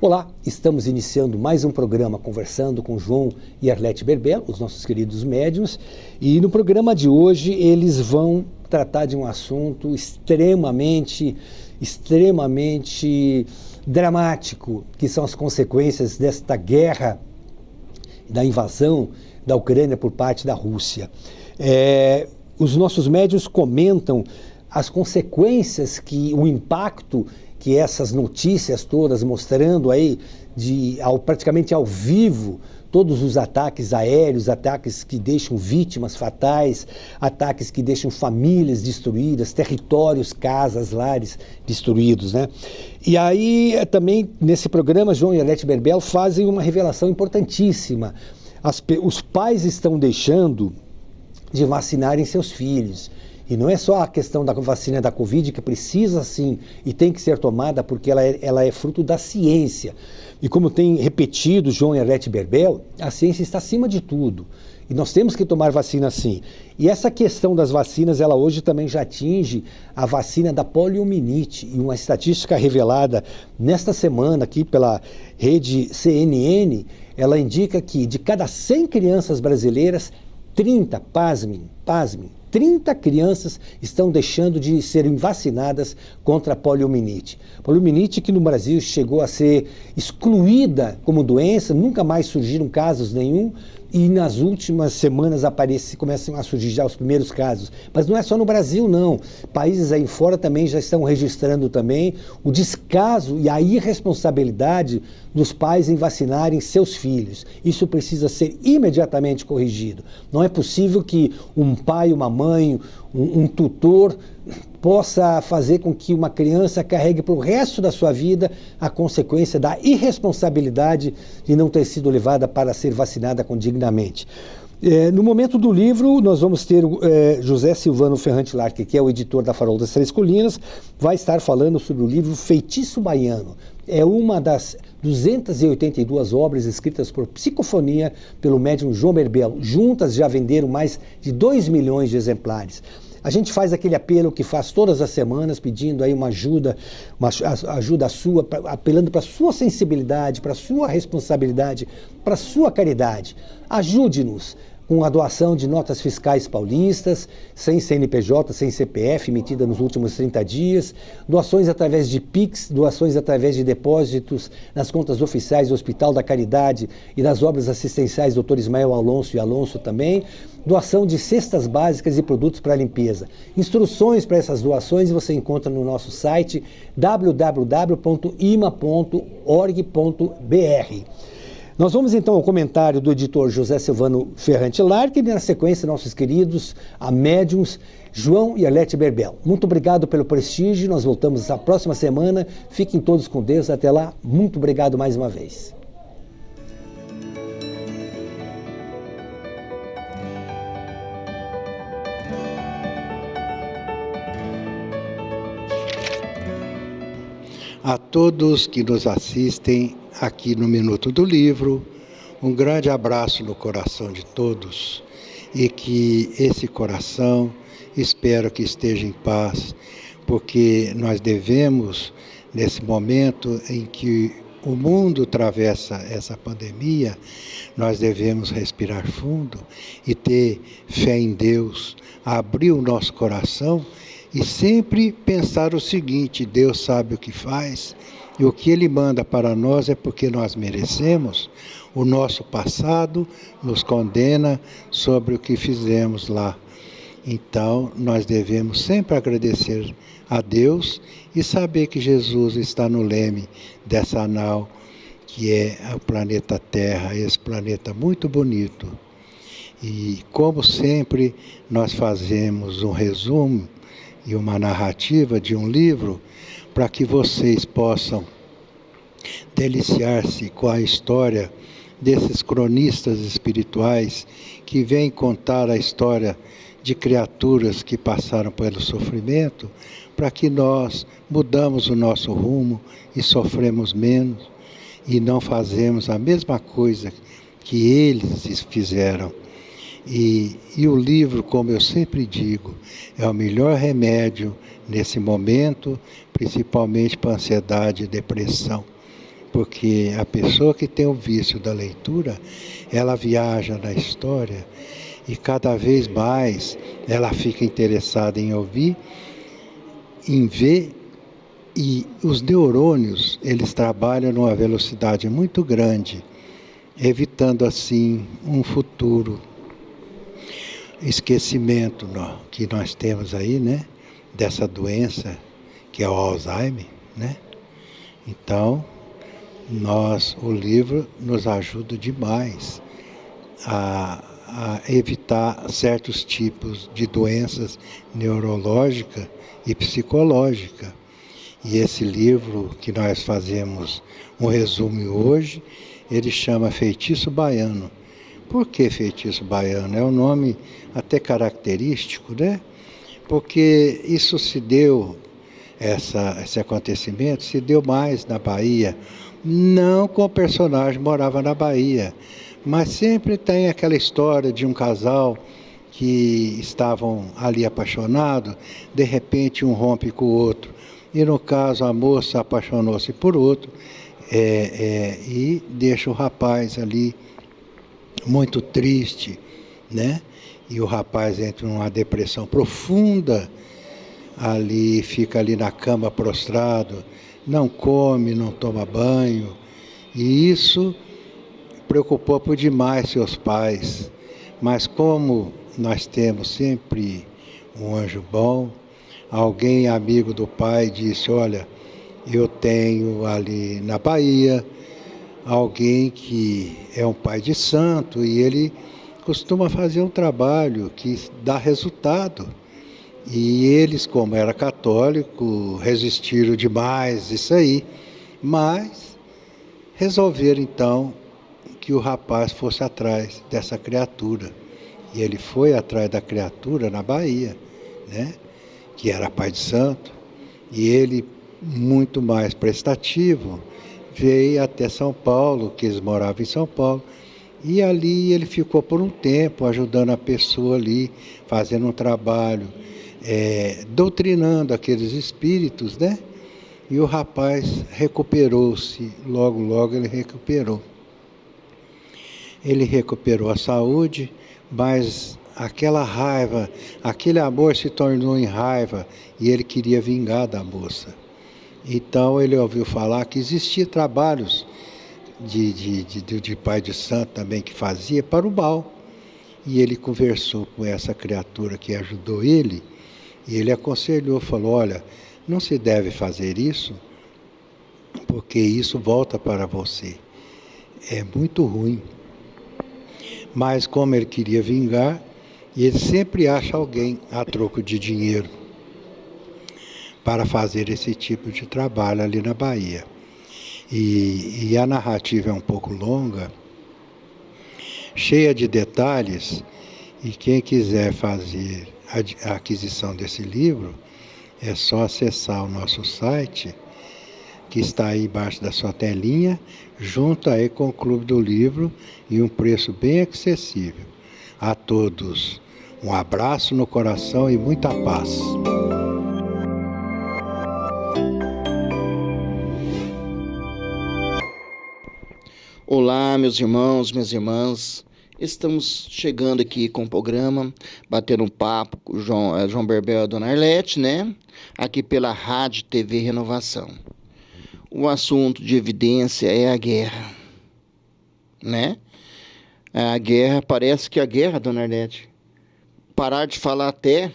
Olá, estamos iniciando mais um programa conversando com João e Arlete Berbel, os nossos queridos médiuns, e no programa de hoje eles vão tratar de um assunto extremamente dramático, que são as consequências desta guerra, da invasão da Ucrânia por parte da Rússia. Os nossos médiuns comentam as consequências, o impacto que essas notícias todas mostrando aí, praticamente ao vivo, todos os ataques aéreos, ataques que deixam vítimas fatais, ataques que deixam famílias destruídas, territórios, casas, lares destruídos, né? E aí também nesse programa João e Arlete Berbel fazem uma revelação importantíssima. Os pais estão deixando de vacinarem seus filhos. E não é só a questão da vacina da Covid, que precisa sim e tem que ser tomada, porque ela é fruto da ciência. E como tem repetido João e Arlete Berbel, a ciência está acima de tudo. E nós temos que tomar vacina sim. E essa questão das vacinas, ela hoje também já atinge a vacina da poliomielite. E uma estatística revelada nesta semana aqui pela rede CNN, ela indica que de cada 100 crianças brasileiras, 30, pasmem, 30 crianças estão deixando de serem vacinadas contra a poliomielite. Poliomielite que no Brasil chegou a ser excluída como doença, nunca mais surgiram casos nenhum, e nas últimas semanas começam a surgir já os primeiros casos. Mas não é só no Brasil, não. Países aí fora também já estão registrando também o descaso e a irresponsabilidade dos pais em vacinarem seus filhos. Isso precisa ser imediatamente corrigido. Não é possível que um pai, uma mãe, um tutor possa fazer com que uma criança carregue para o resto da sua vida a consequência da irresponsabilidade de não ter sido levada para ser vacinada dignamente. No momento do livro, nós vamos ter José Silvano Ferrante Larque, que é o editor da Farol das Três Colinas, vai estar falando sobre o livro Feitiço Baiano. É uma das 282 obras escritas por psicofonia pelo médium João Berbel. Juntas já venderam mais de 2 milhões de exemplares. A gente faz aquele apelo que faz todas as semanas, pedindo aí uma ajuda sua, apelando para a sua sensibilidade, para a sua responsabilidade, para a sua caridade. Ajude-nos com a doação de notas fiscais paulistas, sem CNPJ, sem CPF, emitida nos últimos 30 dias, doações através de PIX, doações através de depósitos nas contas oficiais do Hospital da Caridade e das obras assistenciais Dr. Ismael Alonso e Alonso também, doação de cestas básicas e produtos para limpeza. Instruções para essas doações você encontra no nosso site www.ima.org.br. Nós vamos então ao comentário do editor José Silvano Ferrante Larque e na sequência nossos queridos médiuns João e Arlete Berbel. Muito obrigado pelo prestígio, nós voltamos na próxima semana, fiquem todos com Deus, até lá, muito obrigado mais uma vez. A todos que nos assistem aqui no Minuto do Livro, um grande abraço no coração de todos e que esse coração, espero que esteja em paz, porque nós devemos, nesse momento em que o mundo atravessa essa pandemia, nós devemos respirar fundo e ter fé em Deus, abrir o nosso coração e sempre pensar o seguinte: Deus sabe o que faz e o que Ele manda para nós é porque nós merecemos. O nosso passado nos condena sobre o que fizemos lá. Então, nós devemos sempre agradecer a Deus e saber que Jesus está no leme dessa nau, que é o planeta Terra, esse planeta muito bonito. E, como sempre, nós fazemos um resumo e uma narrativa de um livro para que vocês possam deliciar-se com a história desses cronistas espirituais que vêm contar a história de criaturas que passaram pelo sofrimento, para que nós mudamos o nosso rumo e sofremos menos e não fazemos a mesma coisa que eles fizeram. E o livro, como eu sempre digo, é o melhor remédio nesse momento, principalmente para ansiedade e depressão. porque a pessoa que tem o vício da leitura, ela viaja na história e cada vez mais ela fica interessada em ouvir, em ver, e os neurônios, eles trabalham numa velocidade muito grande, evitando assim um futuro esquecimento que nós temos aí, né, dessa doença que é o Alzheimer, né? Então, o livro nos ajuda demais a evitar certos tipos de doenças neurológicas e psicológicas. E esse livro que nós fazemos um resumo hoje, ele chama Feitiço Baiano. Por que Feitiço Baiano? É um nome até característico, né? Porque isso se deu, esse acontecimento se deu mais na Bahia, não com o personagem que morava na Bahia, mas sempre tem aquela história de um casal que estavam ali apaixonados, de repente um rompe com o outro. E no caso a moça apaixonou-se por outro e deixa o rapaz ali muito triste, né? E o rapaz entra numa depressão profunda, ali fica ali na cama prostrado, não come, não toma banho. E isso preocupou por demais seus pais. Mas como nós temos sempre um anjo bom, alguém amigo do pai disse, olha, eu tenho ali na Bahia alguém que é um pai de santo e ele costuma fazer um trabalho que dá resultado. E eles, como era católico, resistiram demais isso aí, mas resolveram então que o rapaz fosse atrás dessa criatura. E ele foi atrás da criatura na Bahia, né? Que era pai de santo, e ele, muito mais prestativo, veio até São Paulo, que eles moravam em São Paulo, e ali ele ficou por um tempo ajudando a pessoa ali, fazendo um trabalho, doutrinando aqueles espíritos, né? E o rapaz recuperou-se, logo ele recuperou. Ele recuperou a saúde, mas aquela raiva, aquele amor se tornou em raiva e ele queria vingar da moça. Então ele ouviu falar que existia trabalhos de pai de santo também que fazia para o mal. E ele conversou com essa criatura que ajudou ele e ele aconselhou, falou, olha, não se deve fazer isso porque isso volta para você. É muito ruim. Mas como ele queria vingar, ele sempre acha alguém a troco de dinheiro para fazer esse tipo de trabalho ali na Bahia. E a narrativa é um pouco longa, cheia de detalhes, e quem quiser fazer a aquisição desse livro, é só acessar o nosso site, que está aí embaixo da sua telinha, junto aí com o Clube do Livro, e um preço bem acessível. A todos, um abraço no coração e muita paz. Olá, meus irmãos, minhas irmãs. Estamos chegando aqui com o programa, batendo um papo com o João Berbel e a Dona Arlete, né? Aqui pela Rádio TV Renovação. O assunto de evidência é a guerra, né? A guerra, parece que a guerra, Dona Arlete, parar de falar até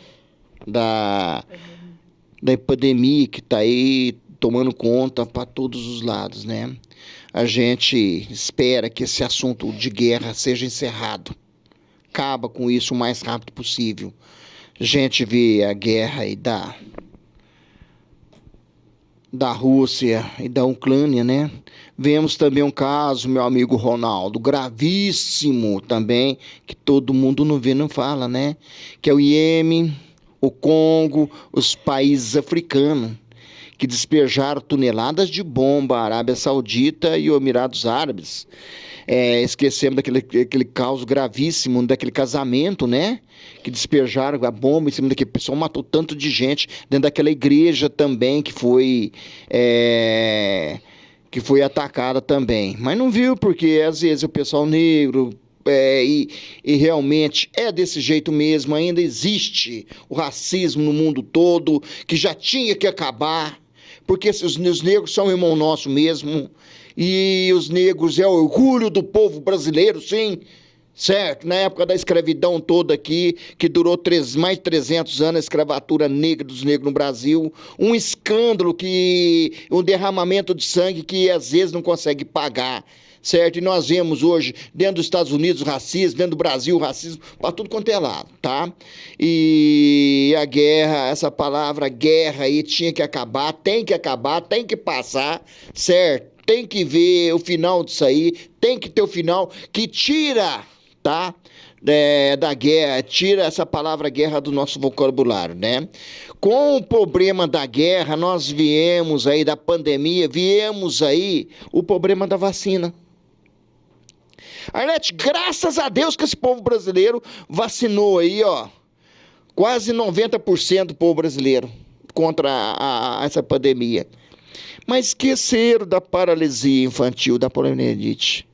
da epidemia que está aí tomando conta para todos os lados, né? A gente espera que esse assunto de guerra seja encerrado. Acaba com isso o mais rápido possível. A gente vê a guerra aí da Rússia e da Ucrânia, né? Vemos também um caso, meu amigo Ronaldo, gravíssimo também, que todo mundo não vê, não fala, né? Que é o Iêmen, o Congo, os países africanos, que despejaram toneladas de bomba, a Arábia Saudita e os Emirados Árabes. Esquecemos daquele caos gravíssimo, daquele casamento, né? Que despejaram a bomba em cima daquele pessoal, matou tanto de gente dentro daquela igreja também, que foi que foi atacada também. Mas não viu porque às vezes o pessoal negro... E realmente é desse jeito mesmo, ainda existe o racismo no mundo todo, que já tinha que acabar, porque os negros são irmão nosso mesmo, e os negros é o orgulho do povo brasileiro, sim, certo? Na época da escravidão toda aqui, que durou mais de 300 anos, a escravatura negra dos negros no Brasil, um escândalo, um derramamento de sangue que às vezes não consegue pagar, certo? E nós vemos hoje, dentro dos Estados Unidos, o racismo, dentro do Brasil, o racismo, para tudo quanto é lado, tá? E a guerra, essa palavra guerra aí tinha que acabar, tem que passar, certo? Tem que ver o final disso aí, tem que ter o final que tira, tá? Da guerra, tira essa palavra guerra do nosso vocabulário, né? Com o problema da guerra, nós viemos aí, da pandemia, viemos aí o problema da vacina. Arlete, graças a Deus que esse povo brasileiro vacinou aí, ó, quase 90% do povo brasileiro contra essa pandemia. Mas esqueceram da paralisia infantil, da poliomielite.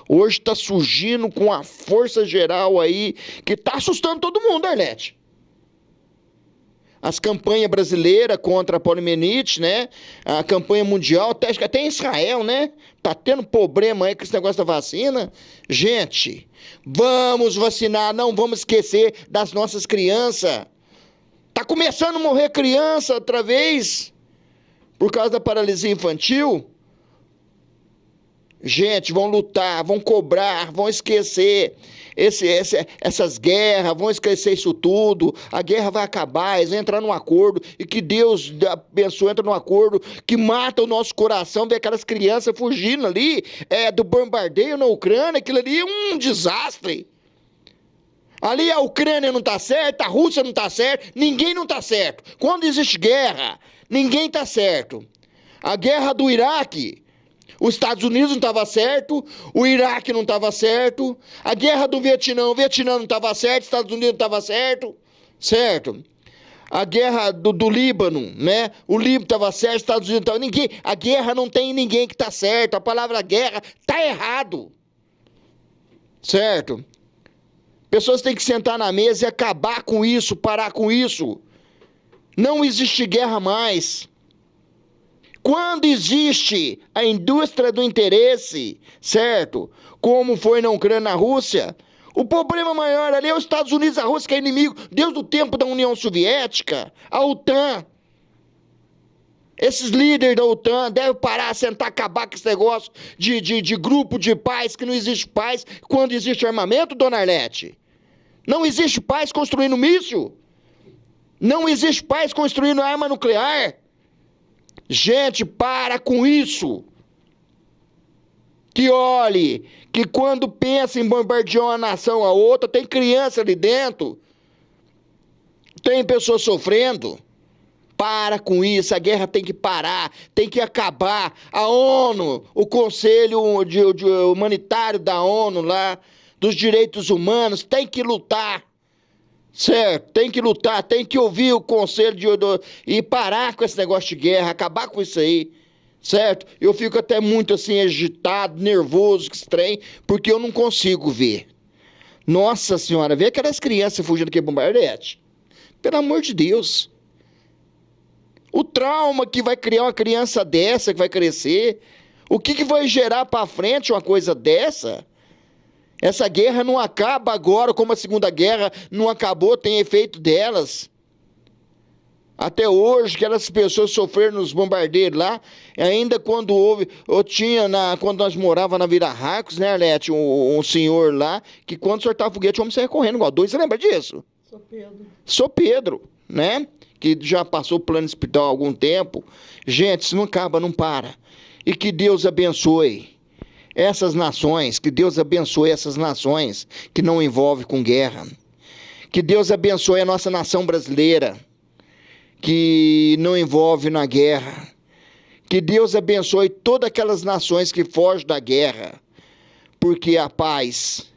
Hoje está surgindo com a força geral aí, que está assustando todo mundo, Arlete. As campanhas brasileiras contra a poliomielite, né? A campanha mundial, até em Israel, né? Tá tendo problema aí com esse negócio da vacina. Gente, vamos vacinar, não vamos esquecer das nossas crianças. Tá começando a morrer criança outra vez por causa da paralisia infantil. Gente, vão lutar, vão cobrar, vão esquecer essas guerras, vão esquecer isso tudo. A guerra vai acabar, eles vão entrar num acordo, e que Deus abençoe, entra num acordo que mata o nosso coração, ver aquelas crianças fugindo ali do bombardeio na Ucrânia. Aquilo ali é um desastre. Ali a Ucrânia não está certa, a Rússia não está certa, ninguém não está certo. Quando existe guerra, ninguém está certo. A guerra do Iraque, os Estados Unidos não estava certo, o Iraque não estava certo, a guerra do Vietnã, o Vietnã não estava certo, os Estados Unidos não estava certo, certo? A guerra do Líbano, né? O Líbano estava certo, os Estados Unidos não estava... Ninguém, a guerra não tem ninguém que está certo, a palavra guerra está errado, certo? Pessoas têm que sentar na mesa e acabar com isso, parar com isso. Não existe guerra mais. Quando existe a indústria do interesse, certo? Como foi na Ucrânia, na Rússia, o problema maior ali é os Estados Unidos, a Rússia, que é inimigo desde o tempo da União Soviética, a OTAN. Esses líderes da OTAN devem parar, sentar, acabar com esse negócio de grupo de paz, que não existe paz quando existe armamento, dona Arlete. Não existe paz construindo míssil. Não existe paz construindo arma nuclear. Gente, para com isso. Que olhe, que quando pensa em bombardear uma nação a outra, tem criança ali dentro. Tem pessoas sofrendo. Para com isso, a guerra tem que parar, tem que acabar. A ONU, o Conselho Humanitário da ONU lá, dos Direitos Humanos, tem que lutar, certo? Tem que lutar, tem que ouvir o Conselho e parar com esse negócio de guerra, acabar com isso aí, certo? Eu fico até muito assim agitado, nervoso com esse trem, porque eu não consigo ver. Nossa Senhora, vê aquelas crianças fugindo aqui bombardete. Pelo amor de Deus. O trauma que vai criar uma criança dessa, que vai crescer, o que vai gerar para frente uma coisa dessa? Essa guerra não acaba agora, como a Segunda Guerra não acabou, tem efeito delas. Até hoje, aquelas pessoas sofreram nos bombardeiros lá, ainda quando quando nós morávamos na Vila Racos, né, Arlete, um senhor lá, que quando soltava foguete, o homem saia correndo igual dois, você lembra disso? Sou Pedro, né? Que já passou plano hospital há algum tempo. Gente, isso não acaba, não para. E que Deus abençoe essas nações, que Deus abençoe essas nações que não envolvem com guerra. Que Deus abençoe a nossa nação brasileira, que não envolve na guerra. Que Deus abençoe todas aquelas nações que fogem da guerra, porque a paz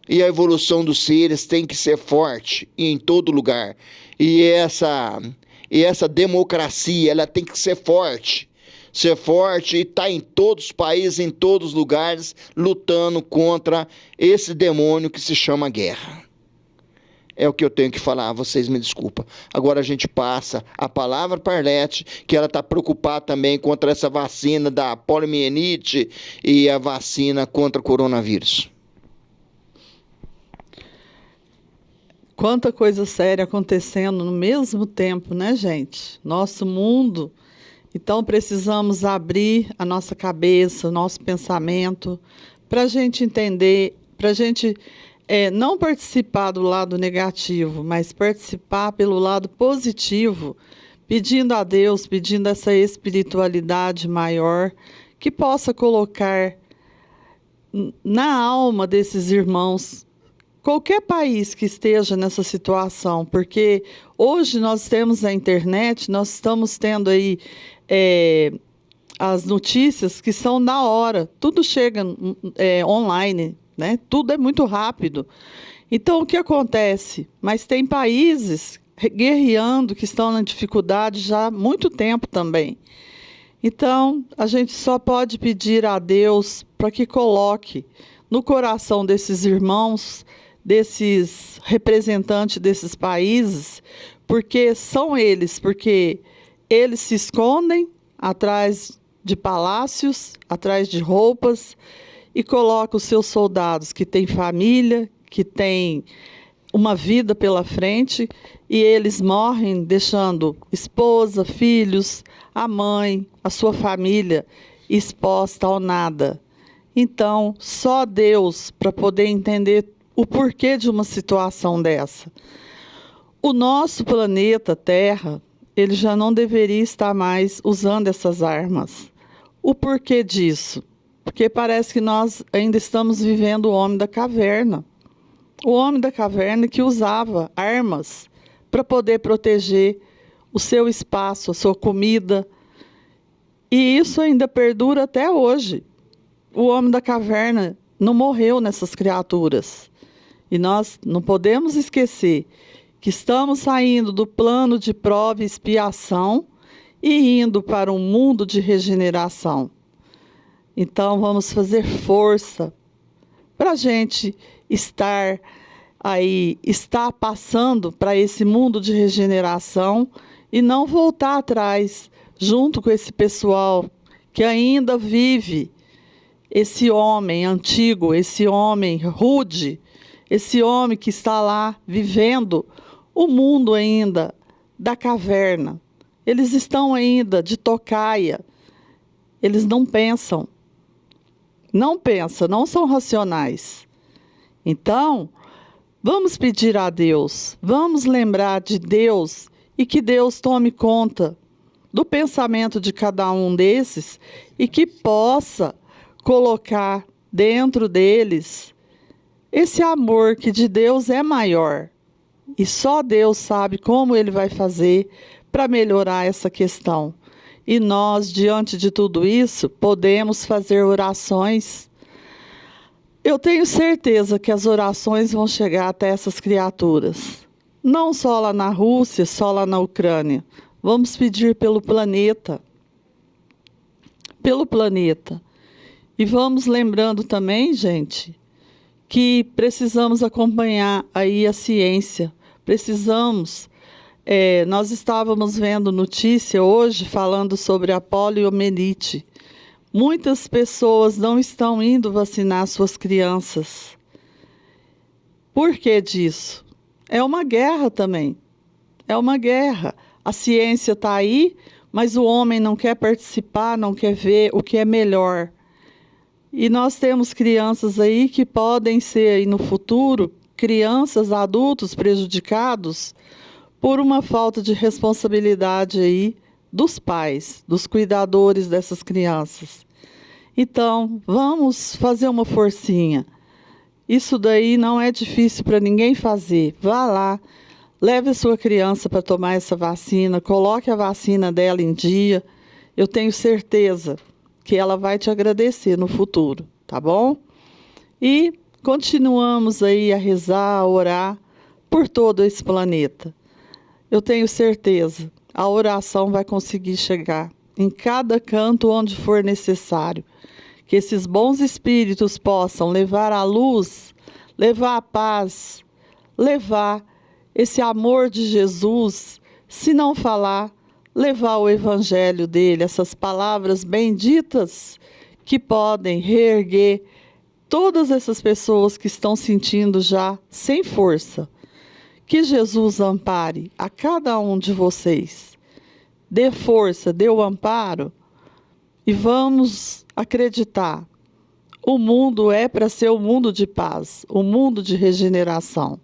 e a evolução dos seres tem que ser forte em todo lugar. E essa democracia, ela tem que ser forte ser forte e estar em todos os países, em todos os lugares, lutando contra esse demônio que se chama guerra. É o que eu tenho que falar, vocês me desculpam. Agora a gente passa a palavra para a Arlete, que ela está preocupada também contra essa vacina da poliomielite e a vacina contra o coronavírus. Quanta coisa séria acontecendo no mesmo tempo, né, gente? Nosso mundo. Então, precisamos abrir a nossa cabeça, o nosso pensamento, para a gente entender, para a gente não participar do lado negativo, mas participar pelo lado positivo, pedindo a Deus, pedindo essa espiritualidade maior, que possa colocar na alma desses irmãos, qualquer país que esteja nessa situação, porque hoje nós temos a internet, nós estamos tendo aí as notícias que são na hora, tudo chega online, né? Tudo é muito rápido. Então, o que acontece? Mas tem países guerreando que estão na dificuldade já há muito tempo também. Então, a gente só pode pedir a Deus para que coloque no coração desses irmãos, desses representantes desses países, porque eles se escondem atrás de palácios, atrás de roupas, e colocam os seus soldados que têm família, que têm uma vida pela frente, e eles morrem deixando esposa, filhos, a mãe, a sua família exposta ao nada. Então, só Deus para poder entender o porquê de uma situação dessa. O nosso planeta Terra, ele já não deveria estar mais usando essas armas. O porquê disso? Porque parece que nós ainda estamos vivendo o homem da caverna. O homem da caverna que usava armas para poder proteger o seu espaço, a sua comida. E isso ainda perdura até hoje. O homem da caverna não morreu nessas criaturas. E nós não podemos esquecer que estamos saindo do plano de prova e expiação e indo para um mundo de regeneração. Então, vamos fazer força para a gente estar passando para esse mundo de regeneração e não voltar atrás, junto com esse pessoal que ainda vive esse homem antigo, esse homem rude, esse homem que está lá vivendo o mundo ainda da caverna. Eles estão ainda de tocaia, eles não pensam, não são racionais. Então, vamos pedir a Deus, vamos lembrar de Deus e que Deus tome conta do pensamento de cada um desses e que possa colocar dentro deles esse amor que de Deus é maior. E só Deus sabe como Ele vai fazer para melhorar essa questão. E nós, diante de tudo isso, podemos fazer orações. Eu tenho certeza que as orações vão chegar até essas criaturas. Não só lá na Rússia, só lá na Ucrânia. Vamos pedir pelo planeta. Pelo planeta. E vamos lembrando também, gente, que precisamos acompanhar aí a ciência. Nós estávamos vendo notícia hoje falando sobre a poliomielite. Muitas pessoas não estão indo vacinar suas crianças. Por que disso? É uma guerra também. É uma guerra. A ciência está aí, mas o homem não quer participar, não quer ver o que é melhor. E nós temos crianças aí que podem ser aí no futuro crianças, adultos prejudicados por uma falta de responsabilidade aí dos pais, dos cuidadores dessas crianças. Então, vamos fazer uma forcinha. Isso daí não é difícil para ninguém fazer. Vá lá, leve a sua criança para tomar essa vacina, coloque a vacina dela em dia. Eu tenho certeza que ela vai te agradecer no futuro, tá bom? E continuamos aí a rezar, a orar por todo esse planeta. Eu tenho certeza, a oração vai conseguir chegar em cada canto onde for necessário. Que esses bons espíritos possam levar a luz, levar a paz, levar esse amor de Jesus, se não falar, levar o evangelho dele, essas palavras benditas que podem reerguer todas essas pessoas que estão sentindo já sem força. Que Jesus ampare a cada um de vocês, dê força, dê o amparo e vamos acreditar. O mundo é para ser um mundo de paz, um mundo de regeneração.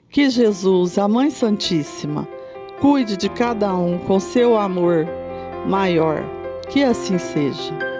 Que Jesus, a Mãe Santíssima, cuide de cada um com seu amor maior. Que assim seja.